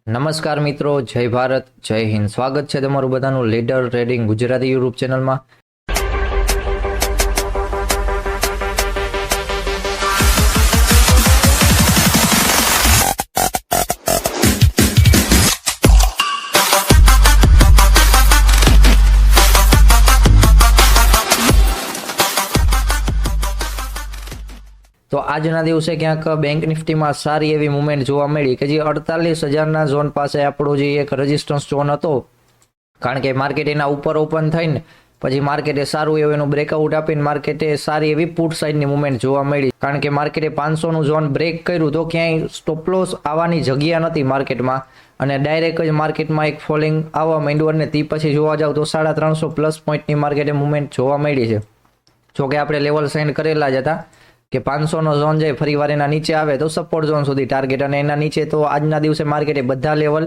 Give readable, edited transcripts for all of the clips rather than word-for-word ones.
નમસ્કાર મિત્રો, જય ભારત, જય હિન્દ. સ્વાગત છે તમારું બધાનું લીડર ટ્રેડિંગ ગુજરાતી યુટ્યુબ ચેનલમાં. તો આજના દિવસે ક્યાંક બેંક નિફ્ટીમાં સારી એવી મુવમેન્ટ જોવા મળી કે જે 48,000ના ઝોન પાસે આપણો જે એક રેઝિસ્ટન્સ ઝોન હતો, કારણ કે માર્કેટ એના ઉપર ઓપન થઈને પછી માર્કેટે સારું એવું એનું બ્રેકઆઉટ આપીને માર્કેટે સારી એવી પુટ સાઇડની મુવમેન્ટ જોવા મળી. કારણ કે માર્કેટે 500નું ઝોન બ્રેક કર્યું તો ક્યાંય સ્ટોપ લોસ આવવાની જગ્યા નથી માર્કેટમાં, અને ડાયરેક્ટ જ માર્કેટમાં એક ફોલિંગ આવવા માંડ્યું અને તે પછી જોવા જાવ તો 350+ પોઈન્ટની માર્કેટે મુવમેન્ટ જોવા મળી છે. જોકે આપણે લેવલ સેન્ડ કરેલા જ હતા કે 500નો ઝોન જાય ફરી વાર એના નીચે આવે તો સપોર્ટ ઝોન સુધી ટાર્ગેટ, અને એના નીચે તો આજના દિવસે માર્કેટે બધા લેવલ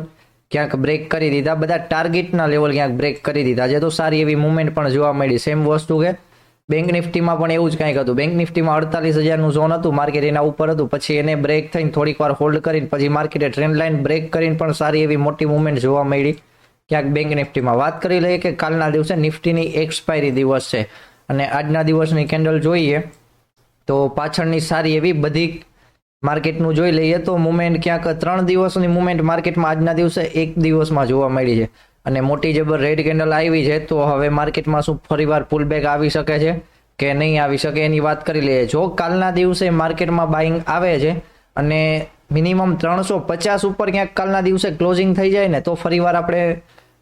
ક્યાંક બ્રેક કરી દીધા, બધા ટાર્ગેટના લેવલ ક્યાંક બ્રેક કરી દીધા છે. તો સારી એવી મુવમેન્ટ પણ જોવા મળી. સેમ વસ્તુ કે બેંક નિફ્ટીમાં પણ એવું જ કંઈક હતું. બેંક નિફ્ટીમાં 48,000નું ઝોન હતું, માર્કેટ એના ઉપર હતું, પછી એને બ્રેક થઈને થોડીક વાર હોલ્ડ કરીને પછી માર્કેટે ટ્રેન્ડ લાઇન બ્રેક કરીને પણ સારી એવી મોટી મુવમેન્ટ જોવા મળી ક્યાંક બેંક નિફ્ટીમાં. વાત કરી લઈએ કે કાલના દિવસે નિફ્ટીની એક્સપાયરી દિવસ છે અને આજના દિવસની કેન્ડલ જોઈએ તો પાછળની સારી એવી બધી માર્કેટનું જોઈ લઈએ તો મુવમેન્ટ ક્યાંક 3 દિવસની મુવમેન્ટ માર્કેટમાં આજના દિવસે એક દિવસમાં જોવા મળી છે અને મોટી જબર રેડ કેન્ડલ આવી છે. તો હવે માર્કેટમાં શું ફરીવાર પુલબેક આવી શકે છે કે નહીં આવી શકે એની વાત કરી લઈએ. જો કાલના દિવસે માર્કેટમાં બાઇંગ આવે છે અને મિનિમમ 350 ઉપર ક્યાંક કાલના દિવસે ક્લોઝિંગ થઈ જાય ને તો ફરીવાર આપણે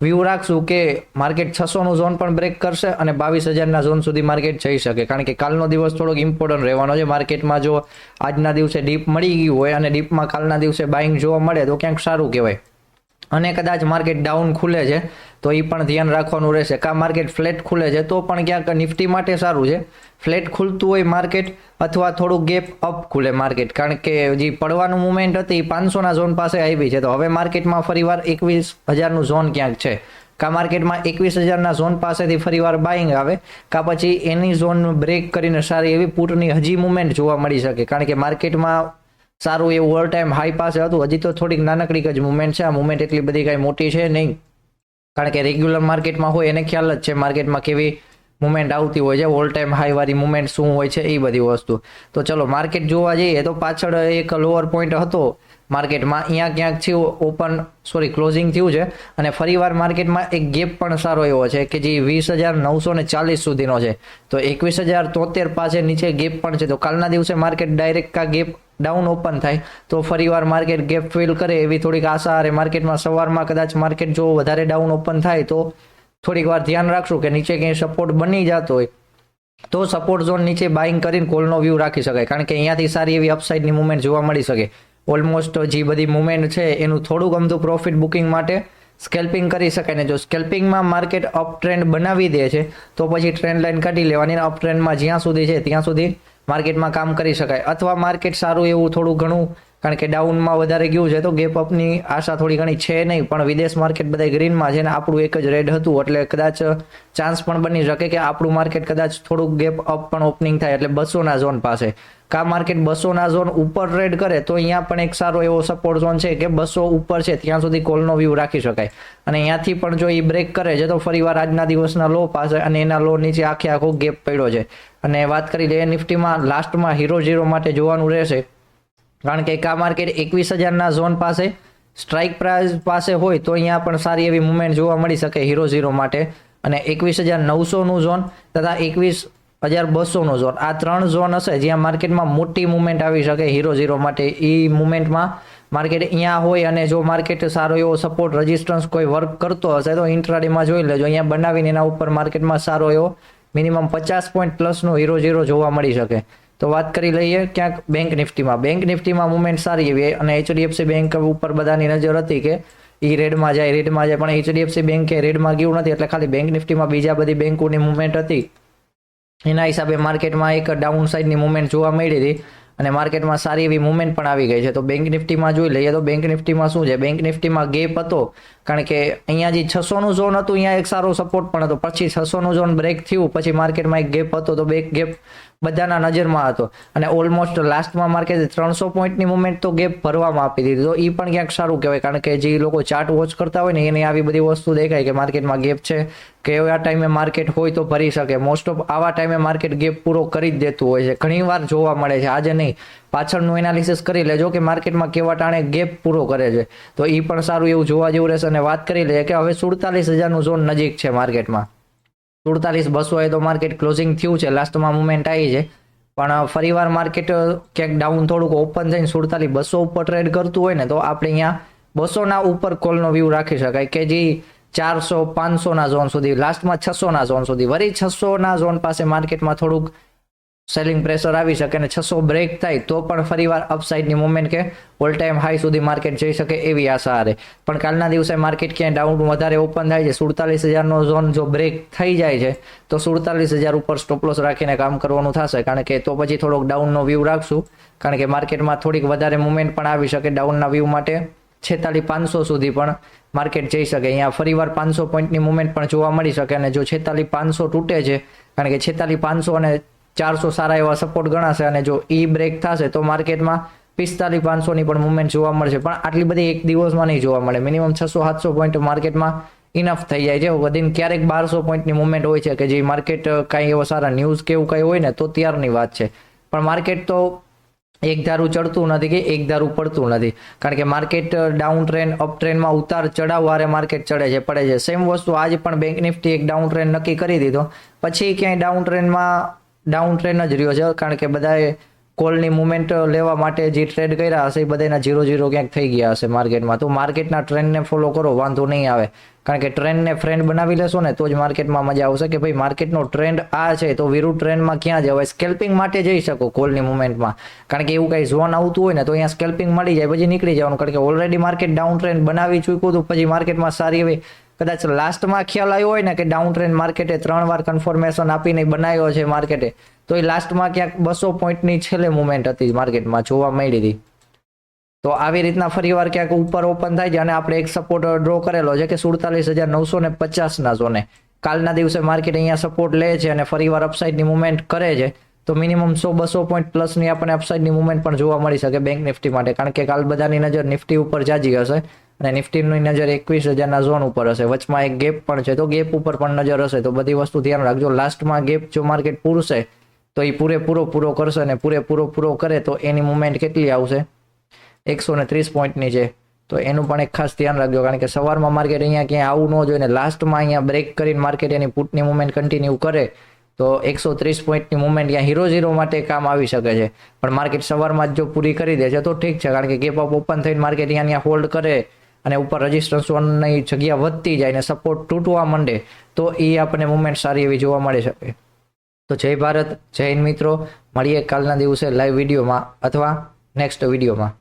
વ્યૂ રાખશું કે માર્કેટ 600નું ઝોન પણ બ્રેક કરશે અને 22,000ના ઝોન સુધી માર્કેટ જઈ શકે. કારણ કે કાલનો દિવસ થોડોક ઇમ્પોર્ટન્ટ રહેવાનો છે માર્કેટમાં. જો આજના દિવસે ડીપ મળી ગયું હોય અને ડીપમાં કાલના દિવસે બાઇંગ જોવા મળે તો ક્યાંક સારું કહેવાય. અને કદાચ માર્કેટ ડાઉન ખુલે છે તો એ પણ ધ્યાન રાખવાનું રહેશે. કા માર્કેટ ફ્લેટ ખુલે છે તો પણ ક્યાંક નિફ્ટી માટે સારું છે ફ્લેટ ખુલતું હોય માર્કેટ, અથવા થોડું ગેપ અપ ખુલે માર્કેટ. કારણ કે જે પડવાનું મુવમેન્ટ હતી 500ના ઝોન પાસે આવી છે, તો હવે માર્કેટમાં ફરીવાર 21,000નું ઝોન ક્યાંક છે. કા માર્કેટમાં 21,000ના ઝોન પાસેથી ફરીવાર બાઇંગ આવે, કા પછી એની ઝોન બ્રેક કરીને સારી એવી પુટની હજી મુવમેન્ટ જોવા મળી શકે. કારણ કે માર્કેટમાં સારું એવું ઓલ ટાઈમ હાઈ પાસે હતું, હજી તો થોડીક નાનકડી જ મુવમેન્ટ છે. આ મુવમેન્ટ એટલી બધી કાંઈ મોટી છે નહીં, કારણ કે રેગ્યુલર માર્કેટમાં હોય એને ખ્યાલ જ છે માર્કેટમાં કેવી મુવમેન્ટ આવતી હોય છે, ઓલ ટાઈમ હાઈ વાળી મુવમેન્ટ શું હોય છે એ બધી વસ્તુ. તો ચલો માર્કેટ જોવા જઈએ તો પાછળ એક લોઅર પોઈન્ટ હતો માર્કેટમાં, અહીંયા ક્યાંક થયું ક્લોઝિંગ થયું છે અને ફરીવાર માર્કેટમાં એક ગેપ પણ સારો એવો છે કે જે 20,940 સુધીનો છે. તો 21,073 પાસે નીચે ગેપ પણ છે. તો કાલના દિવસે માર્કેટ ડાયરેક્ટ કા ગેપ ડાઉન ઓપન થાય તો ફરીવાર માર્કેટ ગેપ ફિલ કરે એવી થોડીક આશા. અને માર્કેટમાં સવારમાં કદાચ માર્કેટ જો વધારે ડાઉન ઓપન થાય તો થોડીક વાર ધ્યાન રાખશું કે નીચે ક્યાંય સપોર્ટ બની જતો હોય તો સપોર્ટ ઝોન નીચે બાઇંગ કરીને કોલનો વ્યૂ રાખી શકાય. કારણ કે અહીંયાથી સારી એવી અપસાઇડની મુવમેન્ટ જોવા મળી શકે. ઓલમોસ્ટ જે બધી મુવમેન્ટ છે એનું થોડું ગમતું પ્રોફિટ બુકિંગ માટે સ્કેલ્પિંગ કરી શકાય ને જો સ્કેલ્પિંગમાં માર્કેટ અપ ટ્રેન્ડ બનાવી દે છે તો પછી ટ્રેન્ડ લાઇન કાઢી લેવાની, અપ ટ્રેન્ડમાં જ્યાં સુધી છે ત્યાં સુધી માર્કેટમાં કામ કરી શકાય. અથવા માર્કેટ સારું એવું થોડું ઘણું, કારણ કે ડાઉનમાં વધારે ગયું છે તો ગેપ અપની આશા થોડી ઘણી છે નહીં, પણ વિદેશ માર્કેટ બધા ગ્રીનમાં છે ને આપણું એક જ રેડ હતું, એટલે કદાચ ચાન્સ પણ બની શકે કે આપણું માર્કેટ કદાચ થોડુંક ગેપ અપ પણ ઓપનિંગ થાય, એટલે 200ના ઝોન પાસે. કા માર્કેટ 200ના ઝોન ઉપર ટ્રેડ કરે તો અહીંયા પણ એક સારો એવો સપોર્ટ ઝોન છે કે 200 ઉપર છે ત્યાં સુધી કોલનો વ્યૂ રાખી શકાય. અને અહીંયાથી પણ જો એ બ્રેક કરે છે તો ફરીવાર આજના દિવસના લો પાસે અને એના લો નીચે આખો ગેપ પડ્યો છે. અને વાત કરી લઈએ નિફ્ટીમાં, લાસ્ટમાં હીરો ઝીરો માટે જોવાનું રહેશે, કારણ કે કા માર્કેટ 21,000ના ઝોન પાસે સ્ટ્રાઇક પ્રાઇસ પાસે હોય તો અહીંયા પણ સારી એવી મુવમેન્ટ જોવા મળી શકે હીરો ઝીરો માટે. અને 21,900નું ઝોન તથા 21,200નું ઝોન, આ 3 ઝોન હશે જ્યાં માર્કેટમાં મોટી મુવમેન્ટ આવી શકે હીરો ઝીરો માટે. એ મુવમેન્ટમાં માર્કેટ અહીંયા હોય અને જો માર્કેટ સારો એવો સપોર્ટ રેઝિસ્ટન્સ કોઈ વર્ક કરતો હશે તો ઇન્ટ્રાડેમાં જોઈ લેજો, અહીંયા બનાવીને એના ઉપર માર્કેટમાં સારો એવો મિનિમમ 50 પોઈન્ટ પ્લસનો હીરો ઝીરો જોવા મળી શકે. તો વાત કરી લઈએ ક્યાંક બેંક નિફ્ટીમાં. બેંક નિફ્ટીમાં મુવમેન્ટ સારી એવી અને HDFC બેંક ઉપર બધાની નજર હતી કે એ રેડમાં જાય, પણ HDFC બેંક એ રેડમાં ગયું નથી, એટલે ખાલી બેંક નિફ્ટીમાં બીજા બધી બેંકોની મુવમેન્ટ હતી. એના હિસાબે માર્કેટમાં એક ડાઉન સાઇડની મુવમેન્ટ જોવા મળી હતી અને માર્કેટમાં સારી એવી મુવમેન્ટ પણ આવી ગઈ છે. તો બેંક નિફ્ટીમાં જોઈ લઈએ તો બેંક નિફ્ટીમાં શું છે, બેંક નિફ્ટીમાં ગેપ હતો, કારણ કે અહીંયા જે 600નું ઝોન હતું અહીંયા એક સારો સપોર્ટ પણ હતો, પછી 600નું ઝોન બ્રેક થયું પછી માર્કેટમાં એક ગેપ હતો તો બે ગેપ બધાના નજરમાં હતો અને ઓલમોસ્ટ લાસ્ટમાં માર્કેટે 300 પોઈન્ટની મુવમેન્ટ તો ગેપ ભરવામાં આપી દીધી. તો એ પણ ક્યાંક સારું કહેવાય, કારણ કે જે લોકો ચાર્ટ વોચ કરતા હોય ને એને આવી બધી વસ્તુ દેખાય કે માર્કેટમાં ગેપ છે કે એવા ટાઈમે માર્કેટ હોય તો ભરી શકે. મોસ્ટ ઓફ આવા ટાઈમે માર્કેટ ગેપ પૂરો કરી જ દેતું હોય છે, ઘણીવાર જોવા મળે છે. આજે નહીં, પાછળનું એનાલિસિસ કરી લેજો કે માર્કેટમાં કેવા ટાણે ગેપ પૂરો કરે છે, તો એ પણ સારું એવું જોવા જેવું રહેશે. અને વાત કરી લઈએ કે હવે 47,000નું ઝોન નજીક છે માર્કેટમાં. 47,200 તો માર્કેટ ક્લોઝિંગ થયું છે, લાસ્ટમાં મુવમેન્ટ આવી છે, પણ ફરીવાર માર્કેટ ક્યાંક ડાઉન થોડુંક ઓપન થઈને 47,200 ઉપર ટ્રેડ કરતું હોય ને તો આપણે અહીંયા 200ના ઉપર કોલનો વ્યૂ રાખી શકાય કે જે 400-500ના ઝોન સુધી, લાસ્ટમાં 600ના ઝોન સુધી, વળી 600ના ઝોન પાસે માર્કેટમાં થોડુંક સેલિંગ પ્રેશર આવી શકે અને 600 બ્રેક થાય તો પણ ફરીવાર અપસાઇડની મુવમેન્ટ કે ઓલ ટાઈમ હાઈ સુધી માર્કેટ જઈ શકે એવી આશા રહે. પણ કાલના દિવસે માર્કેટ ક્યાંય ડાઉન વધારે ઓપન થાય છે, 47,000નો ઝોન જો બ્રેક થઈ જાય છે તો 47,000 ઉપર સ્ટોપ લોસ રાખીને કામ કરવાનું થશે, કારણ કે તો પછી થોડોક ડાઉનનો વ્યૂ રાખશું, કારણ કે માર્કેટમાં થોડીક વધારે મુવમેન્ટ પણ આવી શકે. ડાઉનના વ્યૂ માટે 46,500 સુધી પણ માર્કેટ જઈ શકે. અહીંયા ફરીવાર 500 પોઈન્ટની મુવમેન્ટ પણ જોવા મળી શકે અને જો 46,500 તૂટે છે, કારણ કે 46,500 અને 400 સારા એવા સપોર્ટ ગણાશે અને જો ઈ બ્રેક થશે તો માર્કેટમાં 45,500ની પણ મુવમેન્ટ જોવા મળશે. પણ આટલી બધી એક દિવસમાં નહીં જોવા મળે. મિનિમમ 600-700 પોઈન્ટ માર્કેટમાં ઇનફ થઈ જાય છે. વધીને ક્યારેક 1200 પોઈન્ટની મુવમેન્ટ હોય છે કે જે માર્કેટ કાંઈ એવો સારા ન્યૂઝ કે એવું કંઈ હોય ને તો ત્યારની વાત છે. પણ માર્કેટ તો એક ધારું ચડતું નથી કે એક ધારું પડતું નથી, કારણ કે માર્કેટ ડાઉન ટ્રેન્ડ અપ ટ્રેન્ડમાં ઉતાર ચડાવ વારે માર્કેટ ચડે છે પડે છે. સેમ વસ્તુ આજે પણ બેંક નિફ્ટી એક ડાઉન ટ્રેન્ડ નક્કી કરી દીધો, પછી ક્યાંય ડાઉન ટ્રેન્ડ જ રહ્યો છે, કારણ કે બધાએ કોલની મુવમેન્ટ લેવા માટે જે ટ્રેડ કર્યા હશે એ બધાના 0-0 ક્યાંક થઈ ગયા હશે માર્કેટમાં. તો માર્કેટના ટ્રેન્ડને ફોલો કરો, વાંધો નહીં આવે, કારણ કે ટ્રેન્ડને ફ્રેન્ડ બનાવી લેશો ને તો જ માર્કેટમાં મજા આવશે કે ભાઈ માર્કેટનો ટ્રેન્ડ આ છે તો વિરુદ્ધ ટ્રેન્ડમાં ક્યાં જવાય. સ્કેલ્પિંગ માટે જઈ શકો કોલની મુવમેન્ટમાં, કારણ કે એવું કંઈ ઝોન આવતું હોય ને તો અહીંયા સ્કેલ્પિંગ મળી જાય પછી નીકળી જવાનું, કારણ કે ઓલરેડી માર્કેટ ડાઉન ટ્રેન્ડ બનાવી ચૂક્યું હતું. પછી માર્કેટમાં સારી એવી કદાચ લાસ્ટમાં ખ્યાલ આવ્યો હોય ને કે ડાઉન ટ્રેન્ડ માર્કેટે 3 વાર કન્ફર્મેશન આપીને બનાવ્યો છે માર્કેટે, તો એ લાસ્ટમાં ક્યાંક 200 પોઈન્ટની છેલ્લે મુવમેન્ટ હતી માર્કેટમાં જોવા મળી હતી. તો આવી રીતના ફરીવાર ક્યાંક ઉપર ઓપન થાય છે અને આપણે એક સપોર્ટ ડ્રો કરેલો છે કે 47,950ના ઝોને. કાલના દિવસે માર્કેટ અહીંયા સપોર્ટ લે છે અને ફરીવાર અપસાઇડની મુવમેન્ટ કરે છે તો મિનિમમ 100-200 પોઈન્ટ પ્લસની આપણને અપસાઇડની મુવમેન્ટ પણ જોવા મળી શકે બેંક નિફ્ટી માટે, કારણ કે કાલ બધાની નજર નિફ્ટી ઉપર જાજી હશે અને નિફ્ટીની નજર 21,000ના ઝોન ઉપર હશે. વચમાં એક ગેપ પણ છે તો ગેપ ઉપર પણ નજર હશે, તો બધી વસ્તુ ધ્યાન રાખજો. લાસ્ટમાં ગેપ જો માર્કેટ પૂરશે તો એ પૂરો કરશે અને પૂરો કરે તો એની મુવમેન્ટ કેટલી આવશે, 130 પોઈન્ટની છે. તો એનું પણ એક ખાસ ધ્યાન રાખજો, કારણ કે સવારમાં માર્કેટ અહીંયા ક્યાંય આવું ન જોઈએ ને લાસ્ટમાં અહીંયા બ્રેક કરીને માર્કેટ એની પુટની મુવમેન્ટ કન્ટિન્યુ કરે તો 130 પોઈન્ટની મુવમેન્ટ અહીંયા 0-0 માટે કામ આવી શકે છે. પણ માર્કેટ સવારમાં જ જો પૂરી કરી દે છે તો ઠીક છે, કારણ કે ગેપ અપ ઓપન થઈને માર્કેટ અહીંયા હોલ્ડ કરે અને ઉપર રજિસ્ટન્સ ઝોનની જગ્યા વધતી જાય ને સપોર્ટ તૂટવા માંડે તો એ આપણને મુવમેન્ટ સારી એવી જોવા મળી શકે. તો જય ભારત, જય હિન્દ મિત્રો, મળીએ કાલના દિવસે લાઈવ વિડીયોમાં અથવા નેક્સ્ટ વિડીયોમાં.